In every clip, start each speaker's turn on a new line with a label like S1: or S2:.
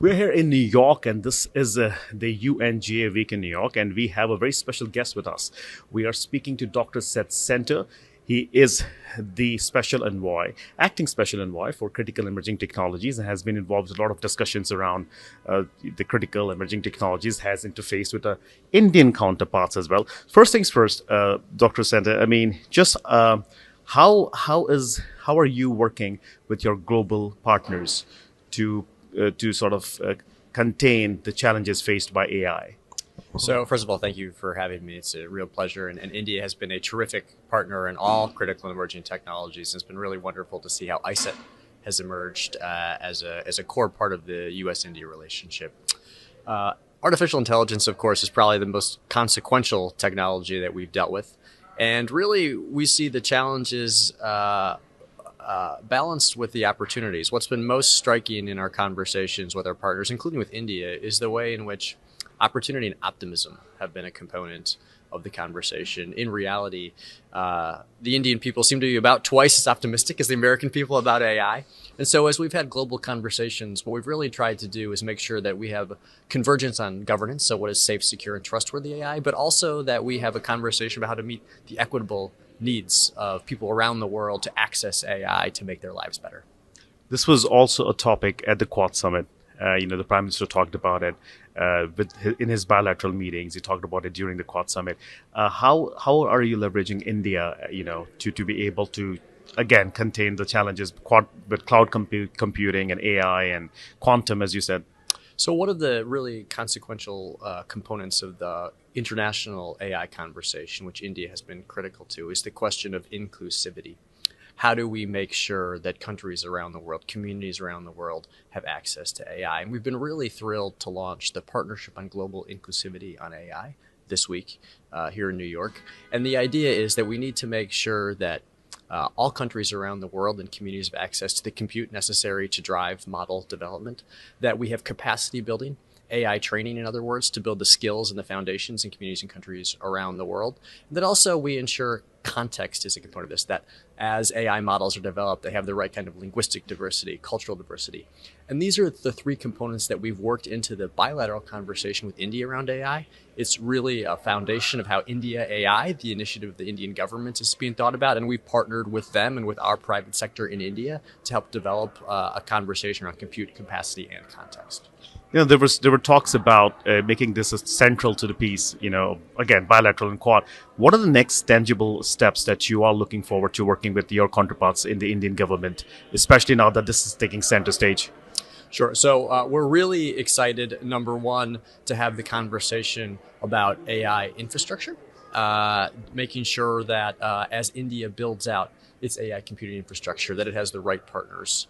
S1: We're here in New York, and this is the UNGA week in New York, and we have a very special guest with us. We are speaking to Dr. Seth Center. He is the Special Envoy, acting Special Envoy for critical emerging technologies, and has been involved in a lot of discussions around the critical emerging technologies, has interfaced with Indian counterparts as well. First things first, Dr. Center, I mean, just how are you working with your global partners to sort of contain the challenges faced by AI?
S2: So first of all, thank you for having me. It's a real pleasure. And India has been a terrific partner in all critical and emerging technologies. And it's been really wonderful to see how ISET has emerged as a core part of the U.S.-India relationship. Artificial intelligence, of course, is probably the most consequential technology that we've dealt with. And really, we see the challenges balanced with the opportunities. What's been most striking in our conversations with our partners, including with India, is the way in which opportunity and optimism have been a component of the conversation. In reality, the Indian people seem to be about twice as optimistic as the American people about AI. And so as we've had global conversations, what we've really tried to do is make sure that we have convergence on governance, so what is safe, secure, and trustworthy AI, but also that we have a conversation about how to meet the equitable needs of people around the world to access AI to make their lives better.
S1: This was also a topic at the Quad Summit. The Prime Minister talked about it in his bilateral meetings. He talked about it during the Quad Summit. How are you leveraging India, to be able to, again, contain the challenges with cloud computing and AI and quantum, as you said?
S2: So one of the really consequential components of the international AI conversation, which India has been critical to, is the question of inclusivity. How do we make sure that countries around the world, communities around the world, have access to AI? And we've been really thrilled to launch the Partnership on Global Inclusivity on AI this week here in New York. And the idea is that we need to make sure that all countries around the world and communities have access to the compute necessary to drive model development, that we have capacity building, AI training, in other words, to build the skills and the foundations in communities and countries around the world. And that also we ensure context is a component of this, that as AI models are developed, they have the right kind of linguistic diversity, cultural diversity. And these are the three components that we've worked into the bilateral conversation with India around AI. It's really a foundation of how India AI, the initiative of the Indian government, is being thought about. And we've partnered with them and with our private sector in India to help develop a conversation around compute capacity and context.
S1: There were talks about making this central to the piece, again, bilateral and Quad. What are the next tangible steps that you are looking forward to working with your counterparts in the Indian government, especially now that this is taking center stage?
S2: Sure. So we're really excited, number one, to have the conversation about AI infrastructure, making sure that as India builds out its AI computing infrastructure, that it has the right partners.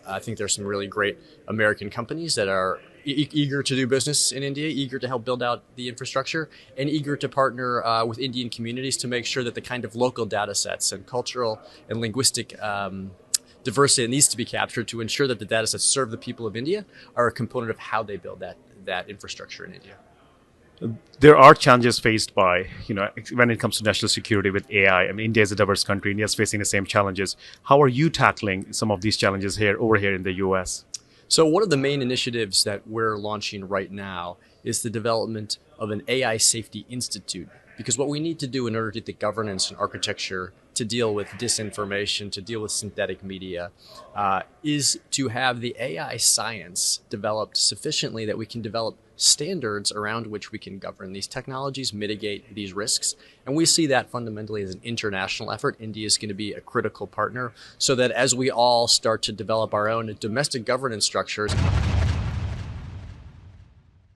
S2: I think there's some really great American companies that are eager to do business in India, eager to help build out the infrastructure, and eager to partner with Indian communities to make sure that the kind of local data sets and cultural and linguistic diversity that needs to be captured to ensure that the data sets serve the people of India are a component of how they build that infrastructure in India.
S1: There are challenges faced by, when it comes to national security with AI. I mean, India is a diverse country. India is facing the same challenges. How are you tackling some of these challenges over here in the US?
S2: So one of the main initiatives that we're launching right now is the development of an AI Safety Institute. Because what we need to do in order to get the governance and architecture to deal with disinformation, to deal with synthetic media, is to have the AI science developed sufficiently that we can develop standards around which we can govern these technologies, mitigate these risks. And we see that fundamentally as an international effort. India is going to be a critical partner so that as we all start to develop our own domestic governance structures,